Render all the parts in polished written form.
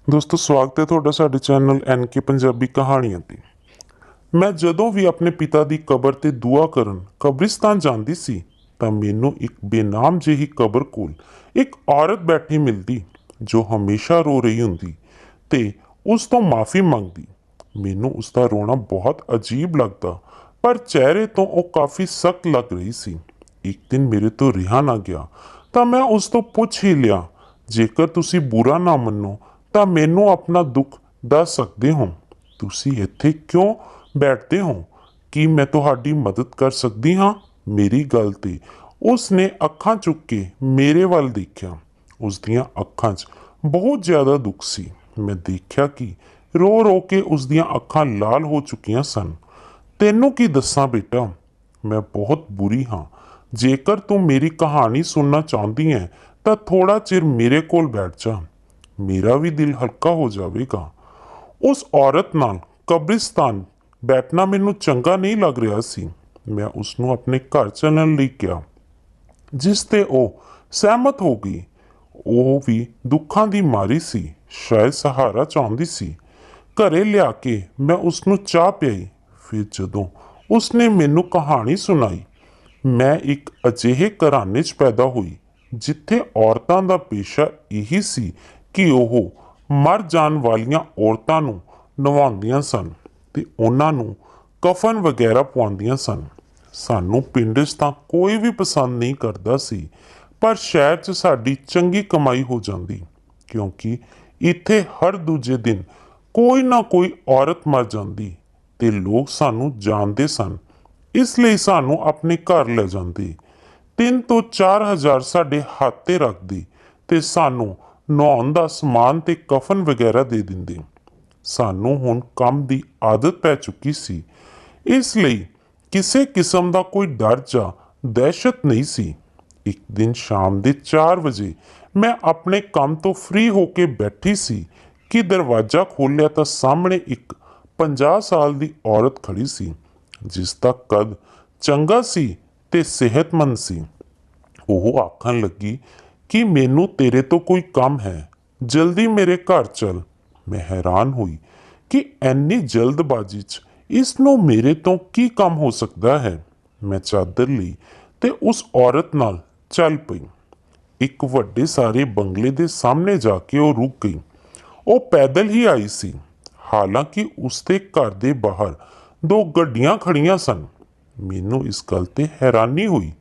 ਦੋਸਤੋ ਸਵਾਗਤ ਹੈ ਤੁਹਾਡਾ ਸਾਡੇ ਚੈਨਲ ਐਨਕੇ ਪੰਜਾਬੀ ਕਹਾਣੀਆਂ ਤੇ। ਮੈਂ ਜਦੋਂ ਵੀ ਆਪਣੇ ਪਿਤਾ ਦੀ ਕਬਰ ਤੇ ਦੁਆ ਕਰਨ ਕਬਰਿਸਤਾਨ ਜਾਂਦੀ ਸੀ ਤਾਂ ਮੈਨੂੰ ਇੱਕ ਬੇਨਾਮ ਜਿਹੀ ਕਬਰ ਕੋਲ ਇੱਕ ਔਰਤ ਬੈਠੀ ਮਿਲਦੀ ਜੋ ਹਮੇਸ਼ਾ ਰੋ ਰਹੀ ਹੁੰਦੀ ਤੇ ਉਸ ਤੋਂ ਮਾਫੀ ਮੰਗਦੀ। ਮੈਨੂੰ ਉਸ ਦਾ ਰੋਣਾ ਬਹੁਤ ਅਜੀਬ ਲੱਗਦਾ, ਪਰ ਚਿਹਰੇ ਤੋਂ ਉਹ ਕਾਫੀ ਸਖਤ ਲੱਗ ਰਹੀ ਸੀ। ਇੱਕ ਦਿਨ ਮੇਰੇ ਤੋਂ ਰਿਹਾ ਨਾ ਗਿਆ ਤਾਂ ਮੈਂ ਉਸ ਤੋਂ ਪੁੱਛ ਹੀ ਲਿਆ, ਜੇਕਰ ਤੁਸੀਂ ਬੁਰਾ ਨਾ ਮੰਨੋ ਤਾਂ ਮੈਨੂੰ ਆਪਣਾ ਦੁੱਖ ਦੱਸ ਸਕਦੇ ਹੋ। ਤੁਸੀਂ ਇੱਥੇ ਕਿਉਂ ਬੈਠਦੇ ਹੋ? ਕੀ ਮੈਂ ਤੁਹਾਡੀ ਮਦਦ ਕਰ ਸਕਦੀ ਹਾਂ? ਮੇਰੀ ਗੱਲ ਤੇ ਉਸ ਨੇ ਅੱਖਾਂ ਚੁੱਕ ਕੇ ਮੇਰੇ ਵੱਲ ਦੇਖਿਆ। ਉਸ ਦੀਆਂ ਅੱਖਾਂ 'ਚ ਬਹੁਤ ਜ਼ਿਆਦਾ ਦੁੱਖ ਸੀ। ਮੈਂ ਦੇਖਿਆ ਕਿ ਰੋ ਰੋ ਕੇ ਉਸ ਦੀਆਂ ਅੱਖਾਂ ਲਾਲ ਹੋ ਚੁੱਕੀਆਂ ਸਨ। ਤੈਨੂੰ ਕੀ ਦੱਸਾਂ ਬੇਟਾ, ਮੈਂ ਬਹੁਤ ਬੁਰੀ ਹਾਂ। ਜੇਕਰ ਤੂੰ ਮੇਰੀ ਕਹਾਣੀ ਸੁਣਨਾ ਚਾਹੁੰਦੀ ਹੈ ਤਾਂ ਥੋੜਾ ਚਿਰ ਮੇਰੇ ਕੋਲ ਬੈਠ ਜਾ, ਮੇਰਾ ਵੀ ਦਿਲ ਹਲਕਾ ਹੋ ਜਾਵੇਗਾ। ਉਸ ਔਰਤ ਨਾਲ ਕਬਰਿਸਤਾਨ ਬੈਠਣਾ ਮੈਨੂੰ ਚੰਗਾ ਨਹੀਂ ਲੱਗ ਰਿਹਾ ਸੀ। ਮੈਂ ਉਸ ਨੂੰ ਆਪਣੇ ਘਰ ਚੱਲਣ ਲਈ ਕਿਹਾ, ਜਿਸ ਤੇ ਉਹ ਸਹਿਮਤ ਹੋ ਗਈ। ਉਹ ਵੀ ਦੁੱਖਾਂ ਦੀ ਮਾਰੀ ਸੀ, ਸ਼ਾਇਦ ਸਹਾਰਾ ਚਾਹੁੰਦੀ ਸੀ। ਘਰੇ ਲਿਆ ਕੇ ਮੈਂ ਉਸ ਨੂੰ ਚਾਹ ਪਿਆਈ। ਫਿਰ ਜਦੋਂ ਉਸ ਨੇ ਮੈਨੂੰ ਕਹਾਣੀ ਸੁਣਾਈ, ਮੈਂ ਇੱਕ ਅਜਿਹੇ ਘਰਾਣੇ 'ਚ ਪੈਦਾ ਹੋਈ ਜਿੱਥੇ ਔਰਤਾਂ ਦਾ ਪੇਸ਼ਾ ਇਹੀ ਸੀ ਕਿ ਉਹ ਮਰ ਜਾਣ ਵਾਲੀਆਂ ਔਰਤਾਂ ਨੂੰ ਨਵਾਉਂਦੀਆਂ ਸਨ ਤੇ ਉਹਨਾਂ ਨੂੰ ਕਫਨ ਵਗੈਰਾ ਪਵਾਉਂਦੀਆਂ ਸਨ। ਸਾਨੂੰ ਪਿੰਡ 'ਚ ਤਾਂ ਕੋਈ ਵੀ ਪਸੰਦ ਨਹੀਂ ਕਰਦਾ ਸੀ, ਪਰ ਸ਼ਹਿਰ 'ਚ ਸਾਡੀ ਚੰਗੀ ਕਮਾਈ ਹੋ ਜਾਂਦੀ, ਕਿਉਂਕਿ ਇੱਥੇ ਹਰ ਦੂਜੇ ਦਿਨ ਕੋਈ ਨਾ ਕੋਈ ਔਰਤ ਮਰ ਜਾਂਦੀ ਤੇ ਲੋਕ ਸਾਨੂੰ ਜਾਣਦੇ ਸਨ। ਇਸ ਲਈ ਸਾਨੂੰ ਆਪਣੇ ਘਰ ਲੈ ਜਾਂਦੇ, 3 ਤੋਂ 4 ਹਜ਼ਾਰ ਸਾਡੇ ਹੱਥ ਤੇ ਰੱਖਦੀ ਤੇ ਸਾਨੂੰ ਨਹਾਉਣ ਦਾ ਸਮਾਨ ਤੇ ਕਫਨ ਵਗੈਰਾ ਦੇ ਦਿੰਦੇ। ਸਾਨੂੰ ਹੁਣ ਕੰਮ ਦੀ ਆਦਤ ਪੈ ਚੁੱਕੀ ਸੀ, ਇਸ ਲਈ ਕਿਸੇ ਕਿਸਮ ਦਾ ਕੋਈ ਡਰ ਜਾਂ ਦਹਿਸ਼ਤ ਨਹੀਂ ਸੀ। ਇੱਕ ਦਿਨ ਸ਼ਾਮ ਦੇ 4 ਵਜੇ ਮੈਂ ਆਪਣੇ ਕੰਮ ਤੋਂ ਫ੍ਰੀ ਹੋ ਕੇ ਬੈਠੀ ਸੀ ਕਿ ਦਰਵਾਜ਼ਾ ਖੋਲ੍ਹਿਆ ਤਾਂ ਸਾਹਮਣੇ ਇੱਕ 50 ਸਾਲ ਦੀ ਔਰਤ ਖੜੀ ਸੀ, ਜਿਸ ਦਾ ਕੱਦ ਚੰਗਾ ਸੀ ਤੇ ਸਿਹਤਮੰਦ ਸੀ। ਉਹ ਆਖਣ ਲੱਗੀ ਕਿ ਮੈਨੂੰ ਤੇਰੇ ਤੋਂ ਕੋਈ ਕੰਮ ਹੈ, ਜਲਦੀ ਮੇਰੇ ਘਰ ਚੱਲ। ਮੈਂ ਹੈਰਾਨ ਹੋਈ ਕਿ ਐਨੀ ਜਲਦਬਾਜ਼ੀ 'ਚ ਇਸ ਨੂੰ ਮੇਰੇ ਤੋਂ ਕੀ ਕੰਮ ਹੋ ਸਕਦਾ ਹੈ। ਮੈਂ ਚਾਦਰ ਲਈ ਤੇ ਉਸ ਔਰਤ ਨਾਲ ਚੱਲ ਪਈ। ਇੱਕ ਵੱਡੇ ਸਾਰੇ ਬੰਗਲੇ ਦੇ ਸਾਹਮਣੇ ਜਾ ਕੇ ਉਹ ਰੁਕ ਗਈ। ਉਹ ਪੈਦਲ ਹੀ ਆਈ ਸੀ, ਹਾਲਾਂਕਿ ਉਸਦੇ ਘਰ ਦੇ ਬਾਹਰ 2 ਗੱਡੀਆਂ ਖੜੀਆਂ ਸਨ। ਮੈਨੂੰ ਇਸ ਗੱਲ ਤੇ ਹੈਰਾਨੀ ਹੋਈ।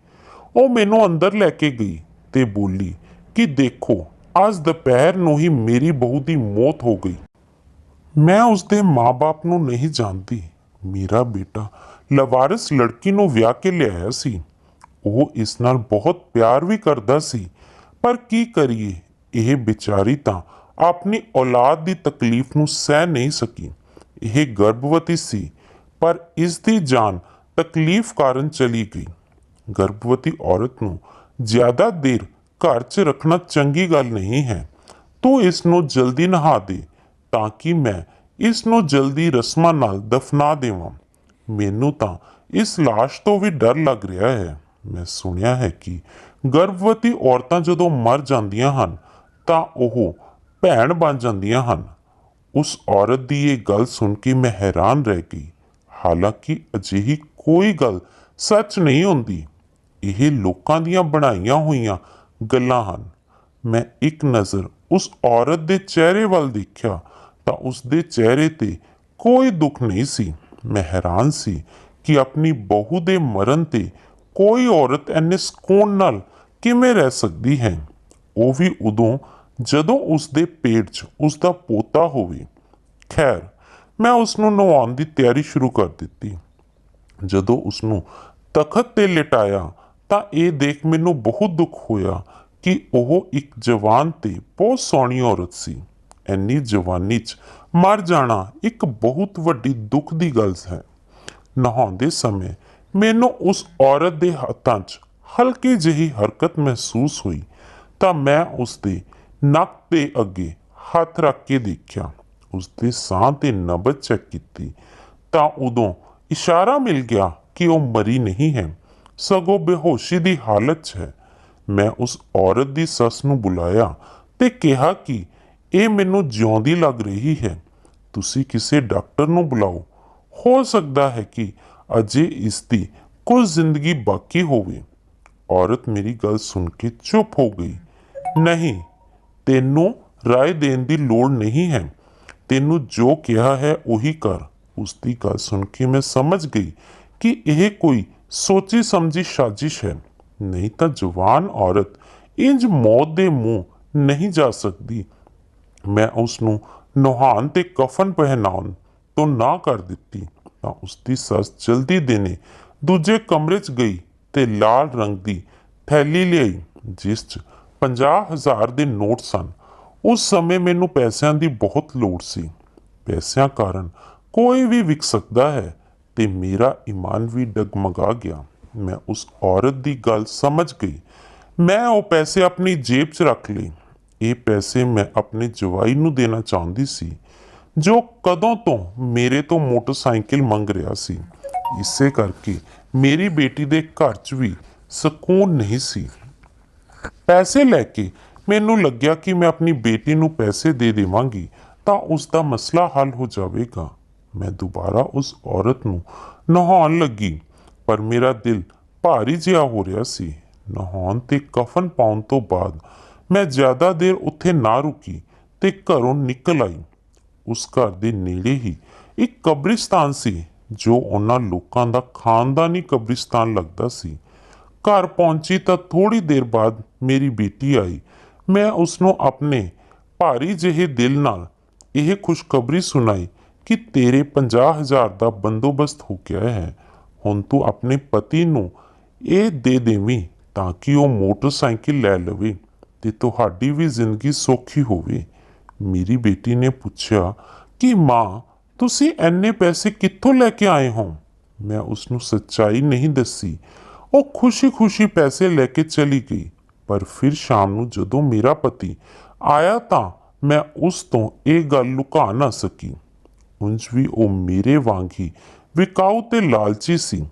ਉਹ ਮੈਨੂੰ ਅੰਦਰ ਲੈ ਕੇ ਗਈ ਤੇ ਬੋਲੀ ਕਿ ਦੇਖੋ, ਅੱਜ ਦੁਪਹਿਰ ਨੂੰ ਹੀ ਮੇਰੀ ਬਹੂ ਦੀ ਮੌਤ ਹੋ ਗਈ। ਮੈਂ ਉਸਦੇ ਮਾਂ-ਬਾਪ ਨੂੰ ਨਹੀਂ ਜਾਣਦੀ। ਮੇਰਾ ਬੇਟਾ ਲਵਾਰਸ ਲੜਕੀ ਨੂੰ ਵਿਆਹ ਕੇ ਲਿਆਇਆ ਸੀ। ਉਹ ਇਸ ਨਾਲ ਬਹੁਤ ਪਿਆਰ ਵੀ ਕਰਦਾ ਸੀ, ਪਰ ਕੀ ਕਰੀਏ, ਇਹ ਵਿਚਾਰੀ ਤਾਂ ਆਪਣੀ ਔਲਾਦ ਦੀ ਤਕਲੀਫ ਨੂੰ ਸਹਿ ਨਹੀਂ ਸਕੀ। ਇਹ ਗਰਭਵਤੀ ਸੀ, ਪਰ ਇਸ ਦੀ ਜਾਨ ਤਕਲੀਫ ਕਾਰਨ ਚਲੀ ਗਈ। ਗਰਭਵਤੀ ਔਰਤ ਨੂੰ ਜ਼ਿਆਦਾ ਦੇਰ ਘਰ 'ਚ ਰੱਖਣਾ ਚੰਗੀ ਗੱਲ ਨਹੀਂ ਹੈ। ਤੂੰ ਇਸ ਨੂੰ ਜਲਦੀ ਨਹਾ ਦੇ ਤਾਂ ਕਿ ਮੈਂ ਇਸ ਨੂੰ ਜਲਦੀ ਰਸਮਾਂ ਨਾਲ ਦਫਨਾ ਦੇਵਾਂ। ਮੈਨੂੰ ਤਾਂ ਇਸ ਲਾਸ਼ ਤੋਂ ਵੀ ਡਰ ਲੱਗ ਰਿਹਾ ਹੈ। ਮੈਂ ਸੁਣਿਆ ਹੈ ਕਿ ਗਰਭਵਤੀ ਔਰਤਾਂ ਜਦੋਂ ਮਰ ਜਾਂਦੀਆਂ ਹਨ ਤਾਂ ਉਹ ਭੈਣ ਬਣ ਜਾਂਦੀਆਂ ਹਨ। ਉਸ ਔਰਤ ਦੀ ਇਹ ਗੱਲ ਸੁਣ ਕੇ ਮੈਂ ਹੈਰਾਨ ਰਹਿ ਗਈ। ਹਾਲਾਂਕਿ ਅਜਿਹੀ ਕੋਈ ਗੱਲ ਸੱਚ ਨਹੀਂ ਹੁੰਦੀ, ਇਹ ਲੋਕਾਂ ਦੀਆਂ ਬਣਾਈਆਂ ਹੋਈਆਂ ਗੱਲਾਂ ਹਨ। ਮੈਂ ਇੱਕ ਨਜ਼ਰ ਉਸ ਔਰਤ ਦੇ ਚਿਹਰੇ ਵੱਲ ਦੇਖਿਆ ਤਾਂ ਉਸ ਦੇ ਚਿਹਰੇ ਤੇ ਕੋਈ ਦੁੱਖ ਨਹੀਂ ਸੀ। ਮੈਂ ਹੈਰਾਨ ਸੀ ਕਿ ਆਪਣੀ ਬਹੂ ਦੇ ਮਰਨ ਤੇ ਕੋਈ ਔਰਤ ਇੰਨੇ ਸਕੂਨ ਨਾਲ ਕਿਵੇਂ ਰਹਿ ਸਕਦੀ ਹੈ, ਉਹ ਵੀ ਉਦੋਂ ਜਦੋਂ ਉਸ ਦੇ ਪੇਟ 'ਚ ਉਸ ਦਾ ਪੋਤਾ ਹੋਵੇ। ਖੈਰ, ਮੈਂ ਉਸ ਨੂੰ ਨਵਾਉਣ ਦੀ ਤਿਆਰੀ ਸ਼ੁਰੂ ਕਰ ਦਿੱਤੀ। ਜਦੋਂ ਉਸ ਨੂੰ ਤਖਤ ਤੇ ਲਿਟਾਇਆ ਤਾਂ ਇਹ ਦੇਖ ਮੈਨੂੰ ਬਹੁਤ ਦੁੱਖ ਹੋਇਆ ਕਿ ਉਹ ਇੱਕ ਜਵਾਨ ਤੇ ਬਹੁਤ ਸੋਹਣੀ ਔਰਤ ਸੀ। ਇੰਨੀ ਜਵਾਨੀ 'ਚ ਮਰ ਜਾਣਾ ਇੱਕ ਬਹੁਤ ਵੱਡੀ ਦੁੱਖ ਦੀ ਗੱਲ ਹੈ। ਨਹਾਉਂਦੇ ਸਮੇਂ ਮੈਨੂੰ ਉਸ ਔਰਤ ਦੇ ਹੱਥਾਂ 'ਚ ਹਲਕੀ ਜਿਹੀ ਹਰਕਤ ਮਹਿਸੂਸ ਹੋਈ ਤਾਂ ਮੈਂ ਉਸ ਦੇ ਨੱਕ ਦੇ ਅੱਗੇ ਹੱਥ ਰੱਖ ਕੇ ਦੇਖਿਆ। ਉਸ ਦੇ ਸਾਹ ਤੇ ਨਬਜ਼ ਚੈੱਕ ਕੀਤੀ ਤਾਂ ਉਦੋਂ ਇਸ਼ਾਰਾ ਮਿਲ ਗਿਆ ਕਿ ਉਹ ਮਰੀ ਨਹੀਂ ਹੈ, ਸਗੋਂ ਬੇਹੋਸ਼ੀ ਦੀ ਹਾਲਤ 'ਚ ਹੈ। ਮੈਂ ਉਸ ਔਰਤ ਦੀ ਸੱਸ ਨੂੰ ਬੁਲਾਇਆ ਤੇ ਕਿਹਾ ਕਿ ਇਹ ਮੈਨੂੰ ਜਿਉਂਦੀ ਲੱਗ ਰਹੀ ਹੈ। ਤੁਸੀਂ ਕਿਸੇ ਡਾਕਟਰ ਨੂੰ ਬੁਲਾਓ। ਹੋ ਸਕਦਾ ਹੈ ਕਿ ਅਜੇ ਇਸ ਦੀ ਕੁਝ ਜ਼ਿੰਦਗੀ ਬਾਕੀ ਹੋਵੇ। ਔਰਤ ਮੇਰੀ ਗੱਲ ਸੁਣ ਕੇ ਚੁੱਪ ਹੋ ਗਈ। ਨਹੀਂ, ਤੈਨੂੰ ਰਾਏ ਦੇਣ ਦੀ ਲੋੜ ਨਹੀਂ ਹੈ। ਤੈਨੂੰ ਜੋ ਕਿਹਾ ਹੈ ਉਹੀ ਕਰ। ਉਸ ਦੀ ਗੱਲ ਸੁਣ ਕੇ ਮੈਂ ਸਮਝ ਗਈ ਕਿ ਇਹ ਕੋਈ ਸੋਚੀ ਸਮਝੀ ਸਾਜ਼ਿਸ਼ ਹੈ। ਨਹੀਂ ਤਾਂ ਜਵਾਨ ਔਰਤ ਇੰਜ ਮੌਤ ਦੇ ਮੂੰਹ ਨਹੀਂ ਜਾ ਸਕਦੀ। ਮੈਂ ਉਸ ਨੂੰ ਨਹਾਉਣ ਤੇ ਕਫਨ ਪਹਿਨਾਉਣ ਤੋਂ ਨਾ ਕਰ ਦਿੱਤੀ ਤਾਂ ਉਸ ਦੀ ਸੱਸ ਜਲਦੀ ਦੇਣੇ ਦੂਜੇ ਕਮਰੇ 'ਚ ਗਈ ਤੇ ਲਾਲ ਰੰਗ ਦੀ ਥੈਲੀ ਲਿਆਈ ਜਿਸ 'ਚ 50,000 ਦੇ ਨੋਟ ਸਨ। ਉਸ ਸਮੇਂ ਮੈਨੂੰ ਪੈਸਿਆਂ ਦੀ ਬਹੁਤ ਲੋੜ ਸੀ। ਪੈਸਿਆਂ ਕਾਰਨ ਕੋਈ ਵੀ ਵਿਕ ਸਕਦਾ ਹੈ ਤੇ ਮੇਰਾ ਈਮਾਨ ਵੀ ਡਗਮਗਾ ਗਿਆ। ਮੈਂ ਉਸ ਔਰਤ ਦੀ ਗੱਲ ਸਮਝ ਗਈ। ਮੈਂ ਉਹ ਪੈਸੇ ਆਪਣੀ ਜੇਬ 'ਚ ਰੱਖ ਲਏ। ਇਹ ਪੈਸੇ ਮੈਂ ਆਪਣੇ ਜਵਾਈ ਨੂੰ ਦੇਣਾ ਚਾਹੁੰਦੀ ਸੀ ਜੋ ਕਦੋਂ ਤੋਂ ਮੇਰੇ ਤੋਂ ਮੋਟਰਸਾਈਕਲ ਮੰਗ ਰਿਹਾ ਸੀ। ਇਸੇ ਕਰਕੇ ਮੇਰੀ ਬੇਟੀ ਦੇ ਘਰ 'ਚ ਵੀ ਸਕੂਨ ਨਹੀਂ ਸੀ। ਪੈਸੇ ਲੈ ਕੇ ਮੈਨੂੰ ਲੱਗਿਆ ਕਿ ਮੈਂ ਆਪਣੀ ਬੇਟੀ ਨੂੰ ਪੈਸੇ ਦੇ ਦੇਵਾਂਗੀ ਤਾਂ ਉਸ ਦਾ ਮਸਲਾ ਹੱਲ ਹੋ ਜਾਵੇਗਾ। ਮੈਂ ਦੁਬਾਰਾ ਉਸ ਔਰਤ ਨੂੰ ਨਹਾਉਣ ਲੱਗੀ ਪਰ ਮੇਰਾ ਦਿਲ ਭਾਰੀ ਜਿਹਾ ਹੋ ਰਿਹਾ ਸੀ। ਨਹਾਉਣ ਤੇ ਕਫਨ ਪਾਉਣ ਤੋਂ ਬਾਅਦ ਮੈਂ ਜ਼ਿਆਦਾ ਦੇਰ ਉੱਥੇ ਨਾ ਰੁਕੀ ਤੇ ਘਰੋਂ ਨਿਕਲ ਆਈ। ਉਸ ਘਰ ਦੇ ਨੇੜੇ ਹੀ ਇੱਕ ਕਬਰਿਸਤਾਨ ਸੀ ਜੋ ਉਹਨਾਂ ਲੋਕਾਂ ਦਾ ਖਾਨਦਾਨੀ ਕਬਰਿਸਤਾਨ ਲੱਗਦਾ ਸੀ। ਘਰ ਪਹੁੰਚੀ ਤਾਂ ਥੋੜੀ ਦੇਰ ਬਾਅਦ ਮੇਰੀ ਬੇਟੀ ਆਈ। ਮੈਂ ਉਸ ਨੂੰ ਆਪਣੇ ਭਾਰੀ ਜਿਹੇ ਦਿਲ ਨਾਲ ਇਹ ਖੁਸ਼ਖਬਰੀ ਸੁਣਾਈ ਕਿ ਤੇਰੇ 50,000 ਦਾ ਬੰਦੋਬਸਤ ਹੋ ਗਿਆ ਹੈ। ਹੁਣ ਤੂੰ ਆਪਣੇ ਪਤੀ ਨੂੰ ਇਹ ਦੇ ਦੇਵੀਂ ਤਾਂ ਕਿ ਉਹ ਮੋਟਰਸਾਈਕਲ ਲੈ ਲਵੇ ਤੇ ਤੁਹਾਡੀ ਵੀ ਜ਼ਿੰਦਗੀ ਸੌਖੀ ਹੋਵੇ। ਮੇਰੀ ਬੇਟੀ ਨੇ ਪੁੱਛਿਆ ਕਿ ਮਾਂ, ਤੁਸੀਂ ਇੰਨੇ ਪੈਸੇ ਕਿੱਥੋਂ ਲੈ ਕੇ ਆਏ ਹੋ? ਮੈਂ ਉਸ ਨੂੰ ਸੱਚਾਈ ਨਹੀਂ ਦੱਸੀ। ਉਹ ਖੁਸ਼ੀ-ਖੁਸ਼ੀ ਪੈਸੇ ਲੈ ਕੇ ਚਲੀ ਗਈ। ਪਰ ਫਿਰ ਸ਼ਾਮ ਨੂੰ ਜਦੋਂ ਮੇਰਾ ਪਤੀ ਆਇਆ ਤਾਂ ਮੈਂ ਉਸ ਤੋਂ ਇਹ ਗੱਲ ਲੁਕਾ ਨਾ ਸਕੀ। ਉਂਝ ਵੀ ਉਹ ਮੇਰੇ ਵਾਂਗ ਹੀ ਵਿਕਾਊ ਤੇ ਲਾਲਚੀ ਸੀ।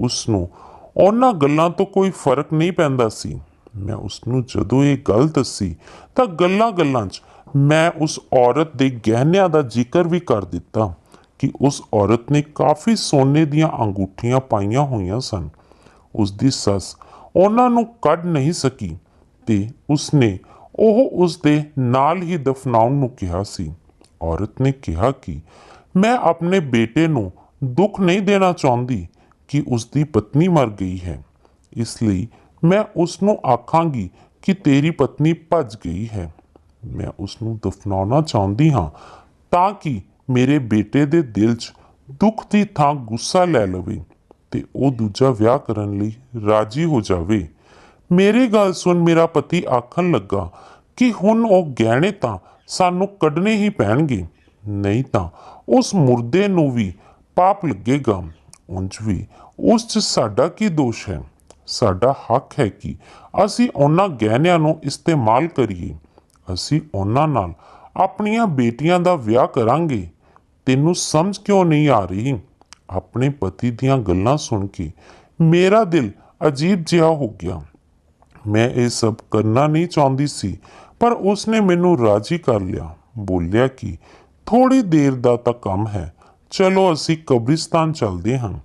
ਉਸ ਨੂੰ ਉਹਨਾਂ ਗੱਲਾਂ ਤੋਂ ਕੋਈ ਫਰਕ ਨਹੀਂ ਪੈਂਦਾ ਸੀ। ਮੈਂ ਉਸ ਨੂੰ ਜਦੋਂ ਇਹ ਗੱਲ ਦੱਸੀ ਤਾਂ ਗੱਲਾਂ-ਗੱਲਾਂ 'ਚ ਮੈਂ ਉਸ ਔਰਤ ਦੇ ਗਹਿਣਿਆਂ ਦਾ ਜ਼ਿਕਰ ਵੀ ਕਰ ਦਿੱਤਾ ਕਿ ਉਸ ਔਰਤ ਨੇ ਕਾਫੀ ਸੋਨੇ ਦੀਆਂ ਅੰਗੂਠੀਆਂ ਪਾਈਆਂ ਹੋਈਆਂ ਸਨ। ਉਸ ਦੀ ਸੱਸ ਉਹਨਾਂ ਨੂੰ ਕੱਢ ਨਹੀਂ ਸਕੀ ਤੇ ਉਸਨੇ ਉਹ ਉਸ ਦੇ ਨਾਲ ਹੀ ਦਫਨਾਉਣ ਨੂੰ ਕਿਹਾ ਸੀ। ਔਰਤ ਨੇ ਕਿਹਾ ਕਿ ਮੈਂ ਆਪਣੇ ਬੇਟੇ ਨੂੰ ਦੁੱਖ ਨਹੀਂ ਦੇਣਾ ਚਾਹੁੰਦੀ ਕਿ ਉਸ ਦੀ ਪਤਨੀ ਮਰ ਗਈ ਹੈ, ਇਸ ਲਈ ਮੈਂ ਉਸ ਨੂੰ ਆਖਾਂਗੀ ਕਿ ਤੇਰੀ ਪਤਨੀ ਭੱਜ ਗਈ ਹੈ। ਮੈਂ ਉਸ ਨੂੰ ਦਫਨਾਉਣਾ ਚਾਹੁੰਦੀ ਹਾਂ ਤਾਂ ਕਿ ਮੇਰੇ ਬੇਟੇ ਦੇ ਦਿਲ 'ਚ ਦੁੱਖ ਦੀ ਥਾਂ ਗੁੱਸਾ ਲੈ ਲਵੇ ਤੇ ਉਹ ਦੂਜਾ ਵਿਆਹ ਕਰਨ ਲਈ ਰਾਜੀ ਹੋ ਜਾਵੇ। ਮੇਰੀ ਗੱਲ ਸੁਣ ਮੇਰਾ ਪਤੀ ਆਖਣ ਲੱਗਾ ਕਿ ਹੁਣ ਉਹ ਗਹਿਣੇ ਤਾਂ ਸਾਨੂੰ ਕੱਢਣੇ ਹੀ ਪੈਣਗੇ, ਨਹੀਂ ਤਾਂ ਉਸ ਮੁਰਦੇ ਨੂੰ ਵੀ ਪਾਪ ਲੱਗੇਗਾ। ਉਂਝ ਵੀ ਉਸ 'ਚ ਸਾਡਾ ਕੀ ਦੋਸ਼ ਹੈ? ਸਾਡਾ ਹੱਕ ਹੈ ਕਿ ਅਸੀਂ ਉਹਨਾਂ ਗਹਿਣਿਆਂ ਨੂੰ ਇਸਤੇਮਾਲ ਕਰੀਏ। ਅਸੀਂ ਉਹਨਾਂ ਨਾਲ ਆਪਣੀਆਂ ਬੇਟੀਆਂ ਦਾ ਵਿਆਹ ਕਰਾਂਗੇ। ਤੈਨੂੰ ਸਮਝ ਕਿਉਂ ਨਹੀਂ ਆ ਰਹੀ? ਆਪਣੇ ਪਤੀ ਦੀਆਂ ਗੱਲਾਂ ਸੁਣ ਕੇ ਮੇਰਾ ਦਿਲ ਅਜੀਬ ਜਿਹਾ ਹੋ ਗਿਆ। ਮੈਂ ਇਹ ਸਭ ਕਰਨਾ ਨਹੀਂ ਚਾਹੁੰਦੀ ਸੀ ਪਰ ਉਸਨੇ ਮੈਨੂੰ ਰਾਜੀ ਕਰ ਲਿਆ। ਬੋਲਿਆ ਕਿ ਥੋੜੀ ਦੇਰ ਦਾ ਤਾਂ ਕੰਮ ਹੈ, ਚਲੋ ਅਸੀਂ ਕਬਰਿਸਤਾਨ ਚੱਲਦੇ ਹਾਂ।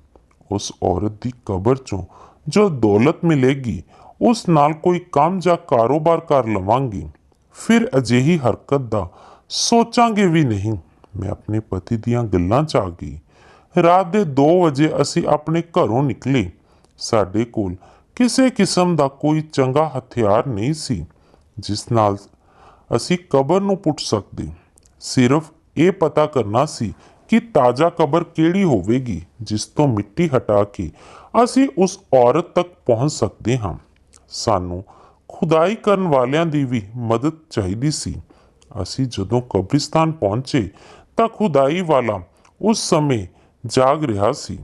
ਉਸ ਔਰਤ ਦੀ ਕਬਰ 'ਚੋਂ ਜੋ ਦੌਲਤ ਮਿਲੇਗੀ ਉਸ ਨਾਲ ਕੋਈ ਕੰਮ ਜਾਂ ਕਾਰੋਬਾਰ ਕਰ ਲਵਾਂਗੇ। ਫਿਰ ਅਜਿਹੀ ਹਰਕਤ ਦਾ ਸੋਚਾਂਗੇ ਵੀ ਨਹੀਂ। ਮੈਂ ਆਪਣੇ ਪਤੀ ਦੀਆਂ ਗੱਲਾਂ 'ਚ ਆ ਗਈ। ਰਾਤ ਦੇ 2 ਵਜੇ ਅਸੀਂ ਆਪਣੇ ਘਰੋਂ ਨਿਕਲੇ। ਸਾਡੇ ਕੋਲ ਕਿਸੇ ਕਿਸਮ ਦਾ ਕੋਈ ਚੰਗਾ ਹਥਿਆਰ ਨਹੀਂ ਸੀ ਜਿਸ ਨਾਲ ਅਸੀਂ ਕਬਰ ਨੂੰ ਪੁੱਟ ਸਕਦੇ। ਸਿਰਫ ਇਹ ਪਤਾ ਕਰਨਾ ਸੀ ਕਿ ਤਾਜ਼ਾ ਕਬਰ ਕਿਹੜੀ ਹੋਵੇਗੀ ਜਿਸ ਤੋਂ ਮਿੱਟੀ ਹਟਾ ਕੇ ਅਸੀਂ ਉਸ ਔਰਤ ਤੱਕ ਪਹੁੰਚ ਸਕਦੇ ਹਾਂ। ਸਾਨੂੰ ਖੁਦਾਈ ਕਰਨ ਵਾਲਿਆਂ ਦੀ ਵੀ ਮਦਦ ਚਾਹੀਦੀ ਸੀ। ਅਸੀਂ ਜਦੋਂ ਕਬਰਿਸਤਾਨ ਪਹੁੰਚੇ ਤਾਂ ਖੁਦਾਈ ਵਾਲਾ ਉਸ ਸਮੇਂ ਜਾਗ ਰਿਹਾ ਸੀ।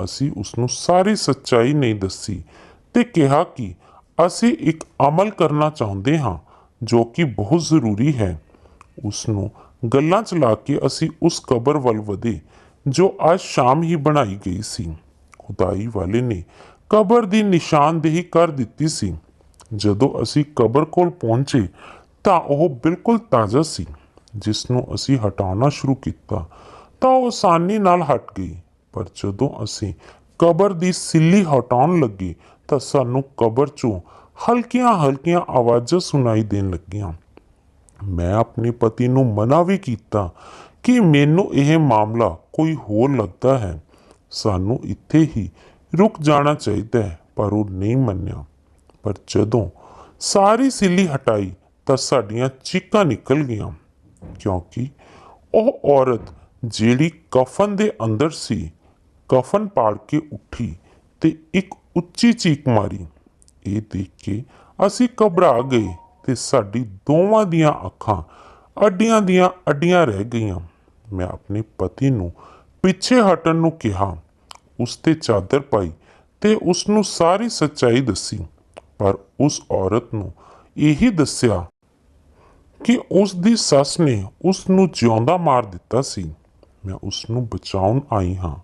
ਅਸੀਂ ਉਸ ਨੂੰ ਸਾਰੀ ਸੱਚਾਈ ਨਹੀਂ ਦੱਸੀ ਤੇ ਕਿਹਾ ਕਿ ਅਸੀਂ ਇੱਕ ਅਮਲ ਕਰਨਾ ਚਾਹੁੰਦੇ ਹਾਂ ਜੋ ਕਿ ਬਹੁਤ ਜ਼ਰੂਰੀ ਹੈ। ਉਸ ਨੂੰ ਗੱਲਾਂ 'ਚ ਲਾ ਕੇ ਅਸੀਂ ਉਸ ਕਬਰ ਵੱਲ ਵਧੇ ਜੋ ਅੱਜ ਸ਼ਾਮ ਹੀ ਬਣਾਈ ਗਈ ਸੀ। ਖੁਦਾਈ ਵਾਲੇ ਨੇ ਕਬਰ ਦੀ ਨਿਸ਼ਾਨਦੇਹੀ ਕਰ ਦਿੱਤੀ ਸੀ। ਜਦੋਂ ਅਸੀਂ ਕਬਰ ਕੋਲ ਪਹੁੰਚੇ ਤਾਂ ਉਹ ਬਿਲਕੁਲ ਤਾਜ਼ਾ ਸੀ। ਜਿਸ ਨੂੰ ਅਸੀਂ ਹਟਾਉਣਾ ਸ਼ੁਰੂ ਕੀਤਾ ਤਾਂ ਉਹ ਆਸਾਨੀ ਨਾਲ ਹਟ ਗਈ, ਪਰ ਜਦੋਂ ਅਸੀਂ ਕਬਰ ਦੀ ਸਿੱਲੀ ਹਟਾਉਣ ਲੱਗੇ ਤਾਂ ਸਾਨੂੰ ਕਬਰ ਚੋਂ ਹਲਕੀਆਂ ਹਲਕੀਆਂ ਆਵਾਜ਼ਾਂ ਸੁਣਾਈ ਦੇਣ ਲੱਗੀਆਂ। ਮੈਂ ਆਪਣੇ ਪਤੀ ਨੂੰ ਮਨਾ ਵੀ ਕੀਤਾ ਕਿ ਮੈਨੂੰ ਇਹ ਮਾਮਲਾ ਕੋਈ ਹੋਰ ਲੱਗਦਾ ਹੈ, ਸਾਨੂੰ ਇੱਥੇ ਹੀ ਰੁਕ ਜਾਣਾ ਚਾਹੀਦਾ ਹੈ, ਪਰ ਉਹ ਨਹੀਂ ਮੰਨਿਆ। ਪਰ ਜਦੋਂ ਸਾਰੀ ਸਿੱਲੀ ਹਟਾਈ ਤਾਂ ਸਾਡੀਆਂ ਚੀਕਾਂ ਨਿਕਲ ਗਈਆਂ, ਕਿਉਂਕਿ ਉਹ ਔਰਤ ਜਿਹੜੀ ਕਫਨ ਦੇ ਅੰਦਰ ਸੀ, ਕਫਨ ਪਾੜ ਕੇ ਉੱਠੀ ਤੇ ਇੱਕ ਉੱਚੀ ਚੀਕ ਮਾਰੀ। ਇਹ ਦੇਖ ਕੇ ਅਸੀਂ ਘਬਰਾ ਗਏ ਤੇ ਸਾਡੀ ਦੋਵਾਂ ਦੀਆਂ ਅੱਖਾਂ ਅੱਡੀਆਂ ਦੀਆਂ ਅੱਡੀਆਂ ਰਹਿ ਗਈਆਂ। ਮੈਂ ਆਪਣੇ ਪਤੀ ਨੂੰ ਪਿੱਛੇ ਹਟਣ ਨੂੰ ਕਿਹਾ, ਉਸ ਤੇ ਚਾਦਰ ਪਾਈ ਤੇ ਉਸ ਨੂੰ ਸਾਰੀ ਸੱਚਾਈ ਦੱਸੀ, ਪਰ ਉਸ ਔਰਤ ਨੂੰ ਇਹੀ ਦੱਸਿਆ ਕਿ ਉਸ ਦੀ ਸੱਸ ਨੇ ਉਸ ਨੂੰ ਜਿਉਂਦਾ ਮਾਰ ਦਿੱਤਾ ਸੀ। ਮੈਂ ਉਸ ਨੂੰ ਬਚਾਉਣ ਆਈ ਹਾਂ।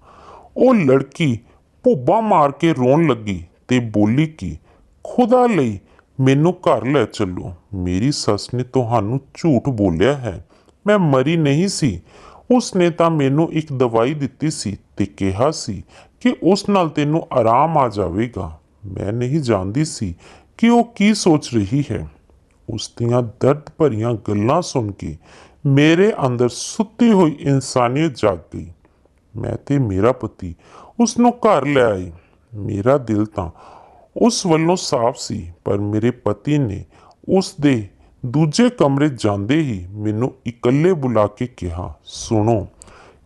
ਉਹ ਲੜਕੀ ਭੁੱਬਾਂ ਮਾਰ ਕੇ ਰੋਣ ਲੱਗੀ ਤੇ ਬੋਲੀ ਕਿ ਖੁਦਾ ਲਈ ਮੈਨੂੰ ਘਰ ਲੈ ਚੱਲੋ, ਮੇਰੀ ਸੱਸ ਨੇ ਤੁਹਾਨੂੰ ਝੂਠ ਬੋਲਿਆ ਹੈ, ਮੈਂ ਮਰੀ ਨਹੀਂ ਸੀ। ਉਸ ਨੇ ਤਾਂ ਮੈਨੂੰ ਇੱਕ ਦਵਾਈ ਦਿੱਤੀ ਸੀ ਤੇ ਕਿਹਾ ਸੀ ਕਿ ਉਸ ਨਾਲ ਤੈਨੂੰ ਆਰਾਮ ਆ ਜਾਵੇਗਾ। ਮੈਂ ਨਹੀਂ ਜਾਣਦੀ ਸੀ ਕਿ ਉਹ ਕੀ ਸੋਚ ਰਹੀ ਹੈ। ਉਸ ਦੀਆਂ ਦਰਦ ਭਰੀਆਂ ਗੱਲਾਂ ਸੁਣ ਕੇ ਮੇਰੇ ਅੰਦਰ ਸੁੱਤੀ ਹੋਈ ਇਨਸਾਨੀਅਤ ਜਾਗ ਗਈ। ਮੈਂ ਤੇ ਮੇਰਾ ਪਤੀ ਉਸ ਨੂੰ ਘਰ ਲੈ ਆਏ। ਮੇਰਾ ਦਿਲ ਤਾਂ ਉਸ ਵੱਲੋਂ ਸਾਫ਼ ਸੀ, ਪਰ ਮੇਰੇ ਪਤੀ ਨੇ ਉਸ ਦੇ ਦੂਜੇ ਕਮਰੇ ਜਾਂਦੇ ਹੀ ਮੈਨੂੰ ਇਕੱਲੇ ਬੁਲਾ ਕੇ ਕਿਹਾ, ਸੁਣੋ,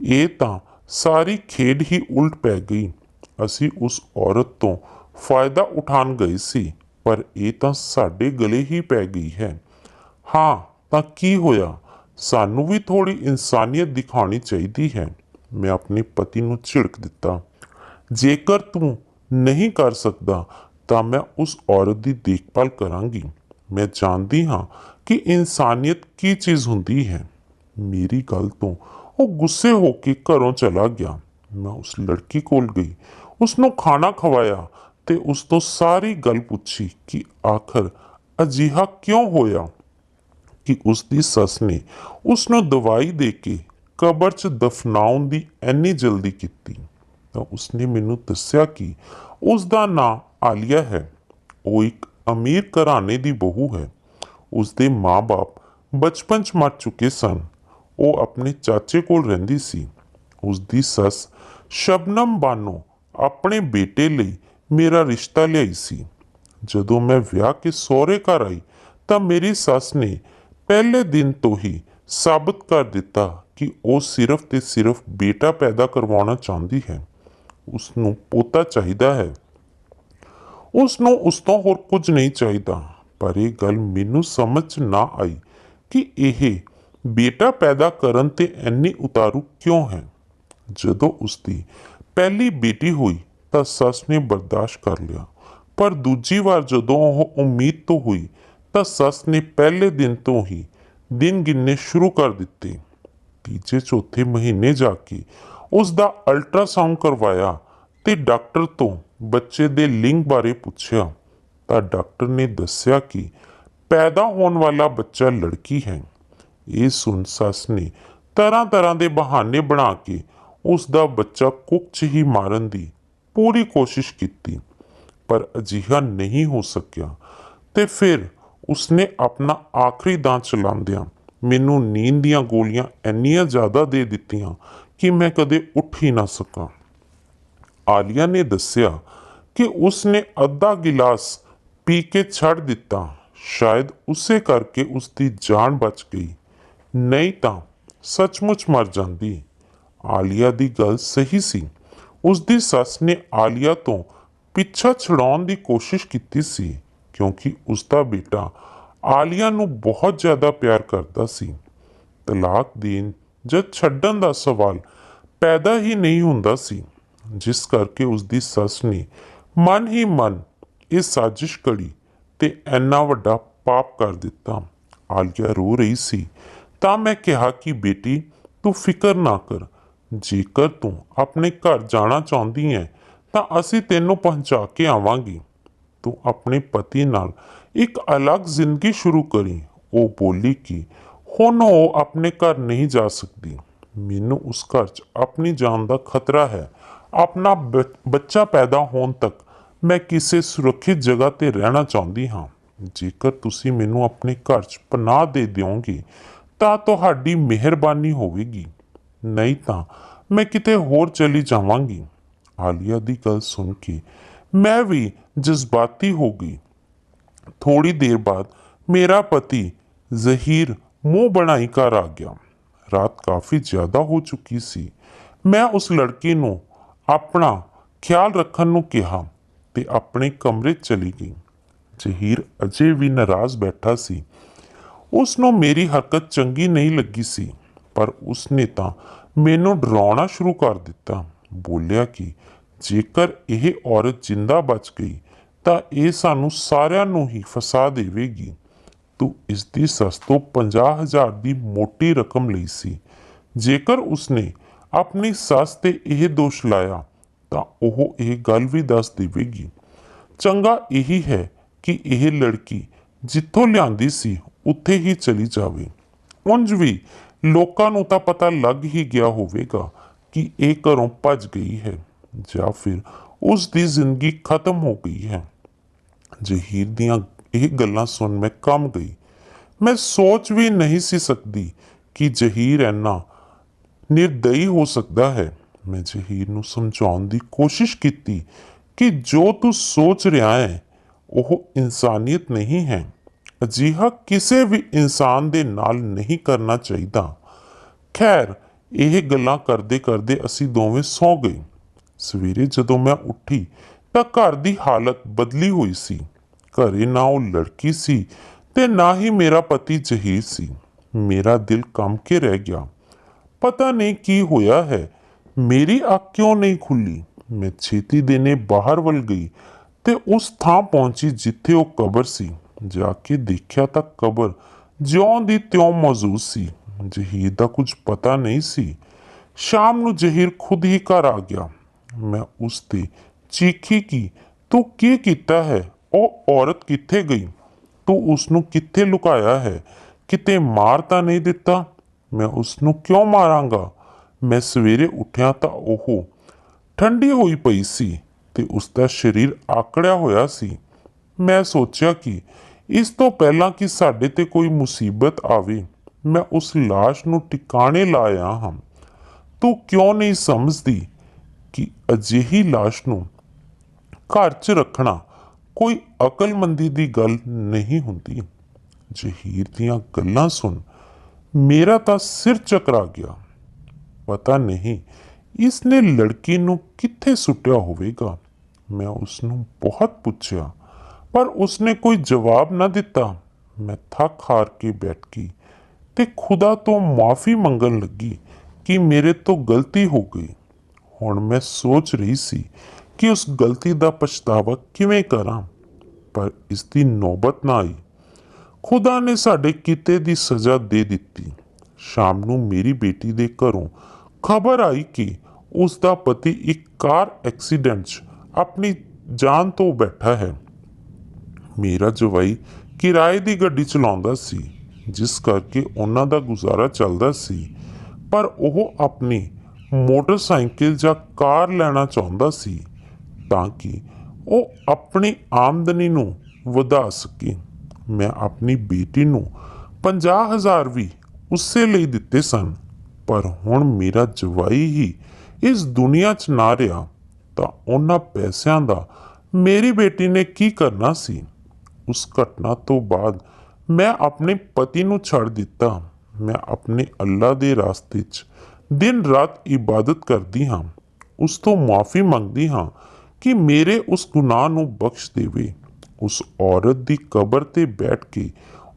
ਇਹ ਤਾਂ ਸਾਰੀ ਖੇਡ ਹੀ ਉਲਟ ਪੈ ਗਈ। ਅਸੀਂ ਉਸ ਔਰਤ ਤੋਂ ਫਾਇਦਾ ਉਠਾਉਣ ਗਏ ਸੀ, ਪਰ ਇਹ ਤਾਂ ਸਾਡੇ ਗਲੇ ਹੀ ਪੈ ਗਈ ਹੈ। ਹਾਂ ਤਾਂ ਕੀ ਹੋਇਆ, ਸਾਨੂੰ ਵੀ ਥੋੜੀ ਇਨਸਾਨੀਅਤ ਦਿਖਾਉਣੀ ਚਾਹੀਦੀ ਹੈ। ਮੈਂ ਆਪਣੇ ਪਤੀ ਨੂੰ ਝਿੜਕ ਦਿੱਤਾ, ਜੇਕਰ ਤੂੰ ਨਹੀਂ ਕਰ ਸਕਦਾ ਤਾਂ ਮੈਂ ਉਸ ਔਰਤ ਦੀ ਦੇਖਭਾਲ ਕਰਾਂਗੀ। ਮੈਂ ਜਾਣਦੀ ਹਾਂ ਕਿ ਇਨਸਾਨੀਅਤ ਕੀ ਚੀਜ਼ ਹੁੰਦੀ ਹੈ। ਮੇਰੀ ਗੱਲ ਤੋਂ ਉਹ ਗੁੱਸੇ ਹੋ ਕੇ ਘਰੋਂ ਚਲਾ ਗਿਆ। ਮੈਂ ਉਸ ਲੜਕੀ ਕੋਲ ਗਈ, ਉਸ ਨੂੰ ਖਾਣਾ ਖਵਾਇਆ ਤੇ ਉਸ ਤੋਂ ਸਾਰੀ ਗੱਲ ਪੁੱਛੀ ਕਿ ਆਖਰ ਅਜਿਹਾ ਕਿਉਂ ਹੋਇਆ ਕਿ ਉਸ ਦੀ ਸੱਸ ਨੇ ਉਸ ਨੂੰ ਦਵਾਈ ਦੇ ਕੇ ਕਬਰ 'ਚ ਦਫਨਾਉਣ ਦੀ ਇੰਨੀ ਜਲਦੀ ਕੀਤੀ। ਤਾਂ ਉਸਨੇ ਮੈਨੂੰ ਦੱਸਿਆ ਕਿ ਉਸ ਦਾ ਨਾਂ ਆਲੀਆ ਹੈ। ਉਹ ਇੱਕ ਅਮੀਰ ਘਰਾਣੇ ਦੀ ਬਹੂ ਹੈ। ਉਸ ਦੇ ਮਾਂ-ਬਾਪ ਬਚਪਨ 'ਚ ਮਰ ਚੁੱਕੇ ਸਨ। ਉਹ ਆਪਣੇ ਚਾਚੇ ਕੋਲ ਰਹਿੰਦੀ ਸੀ। ਉਸ ਦੀ ਸੱਸ ਸ਼ਬਨਮ ਬਾਨੋ ਆਪਣੇ ਬੇਟੇ ਲਈ ਮੇਰਾ ਰਿਸ਼ਤਾ ਲਿਆਈ ਸੀ। ਜਦੋਂ ਮੈਂ ਵਿਆਹ ਕੇ ਸਹੁਰੇ ਘਰ ਆਈ ਤਾਂ ਮੇਰੀ ਸੱਸ ਨੇ ਪਹਿਲੇ ਦਿਨ ਤੋਂ ਹੀ ਸਾਬਤ ਕਰ ਦਿੱਤਾ ਕਿ ਉਹ ਸਿਰਫ ਤੇ ਸਿਰਫ ਬੇਟਾ ਪੈਦਾ ਕਰਵਾਉਣਾ ਚਾਹੁੰਦੀ ਹੈ। ਉਸ ਨੂੰ ਪੋਤਾ ਚਾਹੀਦਾ ਹੈ। ਉਸ ਨੂੰ ਉਸ ਤੋਂ ਹੋਰ ਕੁਝ ਨਹੀਂ ਚਾਹੀਦਾ। ਪਰ ਇਹ ਗੱਲ ਮੈਨੂੰ ਸਮਝ 'ਚ ਨਾ ਆਈ ਕਿ ਇਹ ਬੇਟਾ ਪੈਦਾ ਕਰਨ ਤੇ ਇੰਨੀ ਉਤਾਰੂ ਕਿਉਂ ਹੈ। ਜਦੋਂ ਉਸਦੀ ਪਹਿਲੀ ਬੇਟੀ ਹੋਈ ਤਾਂ ਸੱਸ ਨੇ ਬਰਦਾਸ਼ਤ ਕਰ ਲਿਆ, ਪਰ ਦੂਜੀ ਵਾਰ ਜਦੋਂ ਉਹ ਉਮੀਦ ਤੋਂ ਹੋਈ ਤਾਂ ਸੱਸ ਨੇ ਪਹਿਲੇ ਦਿਨ ਤੋਂ ਹੀ ਦਿਨ ਗਿਣਨੇ ਸ਼ੁਰੂ ਕਰ ਦਿੱਤੇ। ਤੀਜੇ ਚੌਥੇ ਮਹੀਨੇ ਜਾ ਕੇ ਉਸ ਦਾ ਅਲਟਰਾਸਾਊਂਡ ਕਰਵਾਇਆ ਤੇ ਡਾਕਟਰ ਤੋਂ ਬੱਚੇ ਦੇ ਲਿੰਗ ਬਾਰੇ ਪੁੱਛਿਆ ਤਾਂ ਡਾਕਟਰ ਨੇ ਦੱਸਿਆ ਕਿ ਪੈਦਾ ਹੋਣ ਵਾਲਾ ਬੱਚਾ ਲੜਕੀ ਹੈ। ਇਹ ਸੁਣ ਸੱਸ ਨੇ ਤਰ੍ਹਾਂ ਤਰ੍ਹਾਂ ਦੇ ਬਹਾਨੇ ਬਣਾ ਕੇ ਉਸ ਦਾ ਬੱਚਾ ਕੁੱਖ 'ਚ ਹੀ ਮਾਰਨ ਦੀ ਪੂਰੀ ਕੋਸ਼ਿਸ਼ ਕੀਤੀ, ਪਰ ਅਜਿਹਾ ਨਹੀਂ ਹੋ ਸਕਿਆ ਤੇ ਫਿਰ ਉਸਨੇ ਆਪਣਾ ਆਖਰੀ ਦਾਅ ਚਲਾਉਂਦਿਆਂ ਮੈਨੂੰ ਨੀਂਦ ਦੀਆਂ ਗੋਲੀਆਂ ਇੰਨੀਆਂ ਜ਼ਿਆਦਾ ਦੇ ਦਿੱਤੀਆਂ ਕਿ ਮੈਂ ਕਦੇ ਉੱਠ ਹੀ ਨਾ ਸਕਾਂ। ਆਲੀਆ ਨੇ ਦੱਸਿਆ ਕਿ ਉਸਨੇ ਅੱਧਾ ਗਿਲਾਸ ਪੀ ਕੇ ਛੱਡ ਦਿੱਤਾ। ਸ਼ਾਇਦ ਉਸੇ ਕਰਕੇ ਉਸਦੀ ਜਾਨ ਬਚ ਗਈ, ਨਹੀਂ ਤਾਂ ਸੱਚਮੁੱਚ ਮਰ ਜਾਂਦੀ। ਆਲੀਆ ਦੀ ਗੱਲ ਸਹੀ ਸੀ। ਉਸਦੀ ਸੱਸ ਨੇ ਆਲੀਆ ਤੋਂ ਪਿੱਛਾ ਛੁਡਾਉਣ ਦੀ ਕੋਸ਼ਿਸ਼ ਕੀਤੀ ਸੀ, ਕਿਉਂਕਿ ਉਸਦਾ ਬੇਟਾ ਆਲੀਆ ਨੂੰ ਬਹੁਤ ਜ਼ਿਆਦਾ ਪਿਆਰ ਕਰਦਾ ਸੀ। ਤਲਾਕ ਦੇਣ ਜਾਂ ਛੱਡਣ ਦਾ ਸਵਾਲ ਪੈਦਾ ਹੀ ਨਹੀਂ ਹੁੰਦਾ ਸੀ, ਜਿਸ ਕਰਕੇ ਉਸਦੀ ਸੱਸ ਨੇ ਮਨ ਹੀ ਮਨ ਇਹ ਸਾਜ਼ਿਸ਼ ਘੜੀ ਤੇ ਇੰਨਾ ਵੱਡਾ ਪਾਪ ਕਰ ਦਿੱਤਾ। ਆਲੀਆ ਰੋ ਰਹੀ ਸੀ ਤਾਂ ਮੈਂ ਕਿਹਾ ਕਿ ਬੇਟੀ, ਤੂੰ ਫਿਕਰ ਨਾ ਕਰ, ਜੇਕਰ ਤੂੰ ਆਪਣੇ ਘਰ ਜਾਣਾ ਚਾਹੁੰਦੀ ਹੈ ਤਾਂ ਅਸੀਂ ਤੈਨੂੰ ਪਹੁੰਚਾ ਕੇ ਆਵਾਂਗੇ। ਤੂੰ ਆਪਣੇ ਪਤੀ ਨਾਲ ਇੱਕ ਅਲੱਗ ਜ਼ਿੰਦਗੀ ਸ਼ੁਰੂ ਕਰੀ, ਉਹ ਬੋਲੀ ਕਿ ਹੁਣ ਉਹ ਆਪਣੇ ਘਰ ਨਹੀਂ ਜਾ ਸਕਦੀ। ਮੈਨੂੰ ਉਸ ਘਰ 'ਚ ਆਪਣੀ ਜਾਨ ਦਾ ਖਤਰਾ ਹੈ। ਆਪਣਾ ਬੱਚਾ ਪੈਦਾ ਹੋਣ ਤੱਕ ਮੈਂ ਕਿਸੇ ਸੁਰੱਖਿਅਤ ਜਗ੍ਹਾ 'ਤੇ ਰਹਿਣਾ ਚਾਹੁੰਦੀ ਹਾਂ। ਜੇਕਰ ਤੁਸੀਂ ਮੈਨੂੰ ਆਪਣੇ ਘਰ 'ਚ ਪਨਾਹ ਦੇ ਦਿਓਗੇ ਤਾਂ ਤੁਹਾਡੀ ਮਿਹਰਬਾਨੀ ਹੋਵੇਗੀ, ਨਹੀਂ ਤਾਂ ਮੈਂ ਕਿਤੇ ਹੋਰ ਚਲੀ ਜਾਵਾਂਗੀ। ਆਲੀਆ ਦੀ ਗੱਲ ਸੁਣ ਕੇ ਮੈਂ ਵੀ ਜਜ਼ਬਾਤੀ ਹੋ ਗਈ। ਥੋੜੀ ਦੇਰ ਬਾਅਦ ਮੇਰਾ ਪਤੀ ਜ਼ਹੀਰ ਮੂੰਹ ਬਣਾਈ ਘਰ ਆ ਗਿਆ। ਰਾਤ ਕਾਫੀ ਜ਼ਿਆਦਾ ਹੋ ਚੁੱਕੀ ਸੀ। ਮੈਂ ਉਸ ਲੜਕੀ ਨੂੰ ਆਪਣਾ ਖਿਆਲ ਰੱਖਣ ਨੂੰ ਕਿਹਾ ਤੇ ਆਪਣੇ ਕਮਰੇ ਚਲੀ ਗਈ। ਜ਼ਹੀਰ ਅਜੇ ਵੀ ਨਾਰਾਜ਼ ਬੈਠਾ ਸੀ। ਉਸ ਨੂੰ ਮੇਰੀ ਹਰਕਤ ਚੰਗੀ ਨਹੀਂ ਲੱਗੀ ਸੀ, ਪਰ ਉਸਨੇ ਤਾਂ ਮੈਨੂੰ ਡਰਾਉਣਾ ਸ਼ੁਰੂ ਕਰ ਦਿੱਤਾ। ਬੋਲਿਆ ਕਿ ਜੇਕਰ ਇਹ ਔਰਤ ਜਿੰਦਾ ਬਚ ਗਈ ਤਾਂ ਇਹ ਸਾਨੂੰ ਸਾਰਿਆਂ ਨੂੰ ਹੀ ਫਸਾ ਦੇਵੇਗੀ। ਤੂੰ ਇਸ ਦੀ ਸੱਸ ਤੋਂ 50,000 ਦੀ ਮੋਟੀ ਰਕਮ ਲਈ ਸੀ। ਜੇਕਰ ਉਸਨੇ ਆਪਣੀ ਸੱਸ ਤੇ ਇਹ ਦੋਸ਼ ਲਾਇਆ ਤਾਂ ਉਹ ਇਹ ਗੱਲ ਵੀ ਦੱਸ ਦੇਵੇਗੀ। ਚੰਗਾ ਇਹੀ ਹੈ ਕਿ ਇਹ ਲੜਕੀ ਜਿੱਥੋਂ ਲਿਆਂਦੀ ਸੀ ਉੱਥੇ ਹੀ ਚਲੀ ਜਾਵੇ। ਉਂਝ ਵੀ ਲੋਕਾਂ ਨੂੰ ਤਾਂ ਪਤਾ ਲੱਗ ਹੀ ਗਿਆ ਹੋਵੇਗਾ ਕਿ ਇਹ ਘਰੋਂ ਭੱਜ ਗਈ ਹੈ ਜਾਂ ਫਿਰ ਉਸ ਦੀ ਜ਼ਿੰਦਗੀ ਖਤਮ ਹੋ ਗਈ ਹੈ। ਜ਼ਹੀਰ ਦੀਆਂ ਇਹ ਗੱਲਾਂ ਸੁਣ ਮੈਂ ਕੰਬ ਗਈ। ਮੈਂ ਸੋਚ ਵੀ ਨਹੀਂ ਸੀ ਸਕਦੀ ਕਿ ਜ਼ਹੀਰ ਇੰਨਾ ਨਿਰਦਈ ਹੋ ਸਕਦਾ ਹੈ। ਮੈਂ ਜ਼ਹੀਰ ਨੂੰ ਸਮਝਾਉਣ ਦੀ ਕੋਸ਼ਿਸ਼ ਕੀਤੀ ਕਿ ਜੋ ਤੂੰ ਸੋਚ ਰਿਹਾ ਹੈ ਉਹ ਇਨਸਾਨੀਅਤ ਨਹੀਂ ਹੈ। ਅਜਿਹਾ ਕਿਸੇ ਵੀ ਇਨਸਾਨ ਦੇ ਨਾਲ ਨਹੀਂ ਕਰਨਾ ਚਾਹੀਦਾ। ਖੈਰ, ਇਹ ਗੱਲਾਂ ਕਰਦੇ ਕਰਦੇ ਅਸੀਂ ਦੋਵੇਂ ਸੌਂ ਗਏ। ਸਵੇਰੇ ਜਦੋਂ ਮੈਂ ਉੱਠੀ ਤਾਂ ਘਰ ਦੀ ਹਾਲਤ ਬਦਲੀ ਹੋਈ ਸੀ। ਘਰੇ ਨਾ ਉਹ ਲੜਕੀ ਸੀ ਤੇ ਨਾ ਹੀ ਮੇਰਾ ਪਤੀ ਜ਼ਹੀਰ ਸੀ। ਮੇਰਾ ਦਿਲ ਕੰਬ ਕੇ ਰਹਿ ਗਿਆ। ਪਤਾ ਨਹੀਂ ਕੀ ਹੋਇਆ ਹੈ, ਮੇਰੀ ਅੱਖ ਕਿਉਂ ਨਹੀਂ ਖੁੱਲੀ। ਮੈਂ ਛੇਤੀ ਦੇਨੇ ਬਾਹਰ ਵੱਲ ਗਈ ਤੇ ਉਸ ਥਾਂ ਪਹੁੰਚੀ ਜਿੱਥੇ ਉਹ ਕਬਰ ਸੀ। ਜਾ ਕੇ ਦੇਖਿਆ ਤਾਂ ਕਬਰ ਜਿਉਂ ਦੀ ਤਿਉਂ ਮੌਜੂਦ ਸੀ। ਜ਼ਹੀਰ ਦਾ ਕੁਝ ਪਤਾ ਨਹੀਂ ਸੀ। ਸ਼ਾਮ ਨੂੰ ਜ਼ਹੀਰ ਖੁਦ ਹੀ ਘਰ ਆ ਗਿਆ। ਮੈਂ ਉਸ ਤੇ ਚੀਖੀ ਕਿ ਤੂੰ ਕੀ ਕੀਤਾ ਹੈ? ਉਹ ਔਰਤ ਕਿੱਥੇ ਗਈ? ਤੂੰ ਉਸ ਨੂੰ ਕਿੱਥੇ ਲੁਕਾਇਆ ਹੈ? ਕਿਤੇ ਮਾਰ ਤਾਂ ਨਹੀਂ ਦਿੱਤਾ? ਮੈਂ ਉਸ ਨੂੰ ਕਿਉਂ ਮਾਰਾਂਗਾ? ਮੈਂ ਸਵੇਰੇ ਉੱਠਿਆ ਤਾਂ ਉਹ ਠੰਡੀ ਹੋਈ ਪਈ ਸੀ ਤੇ ਉਸ ਦਾ ਸਰੀਰ ਆਕੜਿਆ ਹੋਇਆ ਸੀ। ਮੈਂ ਸੋਚਿਆ ਕਿ ਇਸ ਤੋਂ ਪਹਿਲਾਂ ਕਿ ਸਾਡੇ ਤੇ ਕੋਈ ਮੁਸੀਬਤ ਆਵੇ ਮੈਂ ਉਸ ਲਾਸ਼ ਨੂੰ ਟਿਕਾਣੇ ਲਾਇਆ ਹਾਂ। ਤੂੰ ਕਿਉਂ ਨਹੀਂ ਸਮਝਦੀ ਕਿ ਅਜਿਹੀ ਲਾਸ਼ ਨੂੰ ਘਰ 'ਚ ਰੱਖਣਾ ਕੋਈ ਅਕਲਮੰਦੀ ਦੀ ਗੱਲ ਨਹੀਂ ਹੁੰਦੀ। ਜ਼ਹੀਰ ਦੀਆਂ ਗੱਲਾਂ ਸੁਣ ਮੇਰਾ ਤਾਂ ਸਿਰ ਚਕਰਾ ਗਿਆ। ਪਤਾ ਨਹੀਂ ਇਸ ਨੇ ਲੜਕੀ ਨੂੰ ਕਿੱਥੇ ਸੁੱਟਿਆ ਹੋਵੇਗਾ। ਮੈਂ ਉਸ ਨੂੰ ਬਹੁਤ ਪੁੱਛਿਆ ਪਰ ਉਸਨੇ ਕੋਈ ਜਵਾਬ ਨਾ ਦਿੱਤਾ। ਮੈਂ ਥੱਕ ਹਾਰ ਕੇ ਬੈਠ ਗਈ ਤੇ ਖੁਦਾ ਤੋਂ ਮਾਫੀ ਮੰਗਣ ਲੱਗੀ ਕਿ ਮੇਰੇ ਤੋਂ ਗਲਤੀ ਹੋ ਗਈ। ਹੁਣ ਮੈਂ ਸੋਚ ਰਹੀ ਸੀ ਕਿ ਉਸ ਗਲਤੀ ਦਾ ਪਛਤਾਵਾ ਕਿਵੇਂ ਕਰਾਂ, ਪਰ ਇਸ ਦੀ ਨੌਬਤ ਨਾ ਆਈ। ਖੁਦਾ ਨੇ ਸਾਡੇ ਕੀਤੇ ਦੀ ਸਜ਼ਾ ਦੇ ਦਿੱਤੀ। ਸ਼ਾਮ ਨੂੰ ਮੇਰੀ ਬੇਟੀ ਦੇ ਘਰੋਂ ਖਬਰ ਆਈ ਕਿ ਉਸ ਦਾ ਪਤੀ ਇੱਕ ਕਾਰ ਐਕਸੀਡੈਂਟ 'ਚ ਆਪਣੀ ਜਾਨ ਤੋਂ ਬੈਠਾ ਹੈ। ਮੇਰਾ ਜਵਾਈ ਕਿਰਾਏ ਦੀ ਗੱਡੀ ਚਲਾਉਂਦਾ ਸੀ, ਜਿਸ ਕਰਕੇ ਉਹਨਾਂ ਦਾ ਗੁਜ਼ਾਰਾ ਚੱਲਦਾ ਸੀ, ਪਰ ਉਹ ਆਪਣੀ ਮੋਟਰਸਾਈਕਲ ਜਾਂ ਕਾਰ ਲੈਣਾ ਚਾਹੁੰਦਾ ਸੀ ਤਾਂ ਕਿ ਉਹ ਆਪਣੀ ਆਮਦਨੀ ਨੂੰ ਵਧਾ ਸਕੇ। ਮੈਂ ਆਪਣੀ ਬੇਟੀ ਨੂੰ 50,000 ਵੀ ਉਸੇ ਲਈ ਦਿੱਤੇ ਸਨ, ਪਰ ਹੁਣ ਮੇਰਾ ਜਵਾਈ ਹੀ ਇਸ ਦੁਨੀਆ 'ਚ ਨਾ ਰਿਹਾ ਤਾਂ ਉਹਨਾਂ ਪੈਸਿਆਂ ਦਾ ਮੇਰੀ ਬੇਟੀ ਨੇ ਕੀ ਕਰਨਾ ਸੀ। ਉਸ ਘਟਨਾ ਤੋਂ ਬਾਅਦ ਮੈਂ ਆਪਣੇ ਪਤੀ ਨੂੰ ਛੱਡ ਦਿੱਤਾ। ਮੈਂ ਆਪਣੇ ਅੱਲਾ ਦੇ ਰਾਸਤੇ 'ਚ ਦਿਨ ਰਾਤ ਇਬਾਦਤ ਕਰਦੀ ਹਾਂ। ਉਸ ਤੋਂ ਮਾਫੀ ਮੰਗਦੀ ਹਾਂ ਕਿ ਮੇਰੇ ਉਸ ਗੁਨਾਹ ਨੂੰ ਬਖਸ਼ ਦੇਵੇ। ਉਸ ਔਰਤ ਦੀ ਕਬਰ ਤੇ ਬੈਠ ਕੇ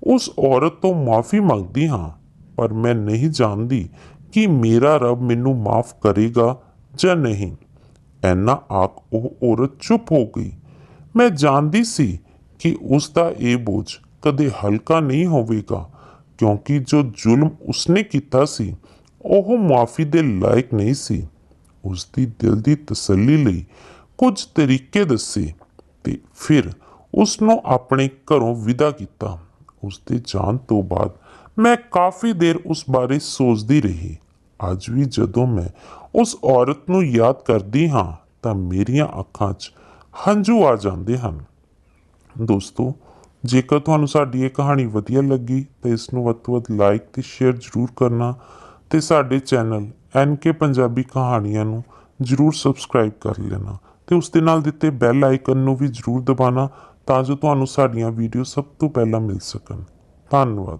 ਉਸ ਔਰਤ ਤੋਂ ਮਾਫੀ ਮੰਗਦੀ ਹਾਂ, ਪਰ ਮੈਂ ਨਹੀਂ ਜਾਣਦੀ ਕਿ ਮੇਰਾ ਰੱਬ ਮੈਨੂੰ ਮਾਫ ਕਰੇਗਾ ਜਾਂ ਨਹੀਂ। ਐਨਾ ਆਖ ਉਹ ਔਰਤ ਚੁੱਪ ਹੋ ਗਈ। ਮੈਂ ਜਾਣਦੀ ਸੀ ਕਿ ਉਸ ਦਾ ਇਹ ਬੋਝ ਕਦੇ ਹਲਕਾ ਨਹੀਂ ਹੋਵੇਗਾ, ਕਿਉਂਕਿ ਜੋ ਜ਼ੁਲਮ ਉਸਨੇ ਕੀਤਾ ਸੀ ਉਹ ਮਾਫੀ ਦੇ ਲਾਇਕ ਨਹੀਂ ਸੀ। ਉਸ ਦੀ ਦਿਲ ਦੀ ਤਸੱਲੀ ਲਈ ਕੁਝ ਤਰੀਕੇ ਦੱਸੇ ਤੇ ਫਿਰ ਉਸ ਨੂੰ ਆਪਣੇ ਘਰੋਂ ਵਿਦਾ ਕੀਤਾ। ਉਸਦੇ ਜਾਣ ਤੋਂ ਬਾਅਦ ਮੈਂ ਕਾਫੀ ਦੇਰ ਉਸ ਬਾਰੇ ਸੋਚਦੀ ਰਹੀ। ਅੱਜ ਵੀ ਜਦੋਂ ਮੈਂ ਉਸ ਔਰਤ ਨੂੰ ਯਾਦ ਕਰਦੀ ਹਾਂ ਤਾਂ ਮੇਰੀਆਂ ਅੱਖਾਂ 'ਚ ਹੰਝੂ ਆ ਜਾਂਦੇ ਹਨ। ਦੋਸਤੋ, ਜੇਕਰ ਤੁਹਾਨੂੰ ਸਾਡੀ ਇਹ ਕਹਾਣੀ ਵਧੀਆ ਲੱਗੀ ਤਾਂ ਇਸ ਨੂੰ ਵੱਧ ਤੋਂ ਵੱਧ ਲਾਈਕ ਤੇ ਸ਼ੇਅਰ ਜ਼ਰੂਰ ਕਰਨਾ ਤੇ ਸਾਡੇ ਚੈਨਲ NK ਪੰਜਾਬੀ ਕਹਾਣੀਆਂ ਨੂੰ ਜ਼ਰੂਰ ਸਬਸਕ੍ਰਾਈਬ ਕਰ ਲੈਣਾ ਤੇ ਉਸ ਦੇ ਨਾਲ ਦਿੱਤੇ ਬੈਲ ਆਈਕਨ ਨੂੰ ਵੀ ਜ਼ਰੂਰ ਦਬਾਉਣਾ ਤਾਂ ਜੋ ਤੁਹਾਨੂੰ ਸਾਡੀਆਂ ਵੀਡੀਓ ਸਭ ਤੋਂ ਪਹਿਲਾਂ ਮਿਲ ਸਕਣ। ਧੰਨਵਾਦ।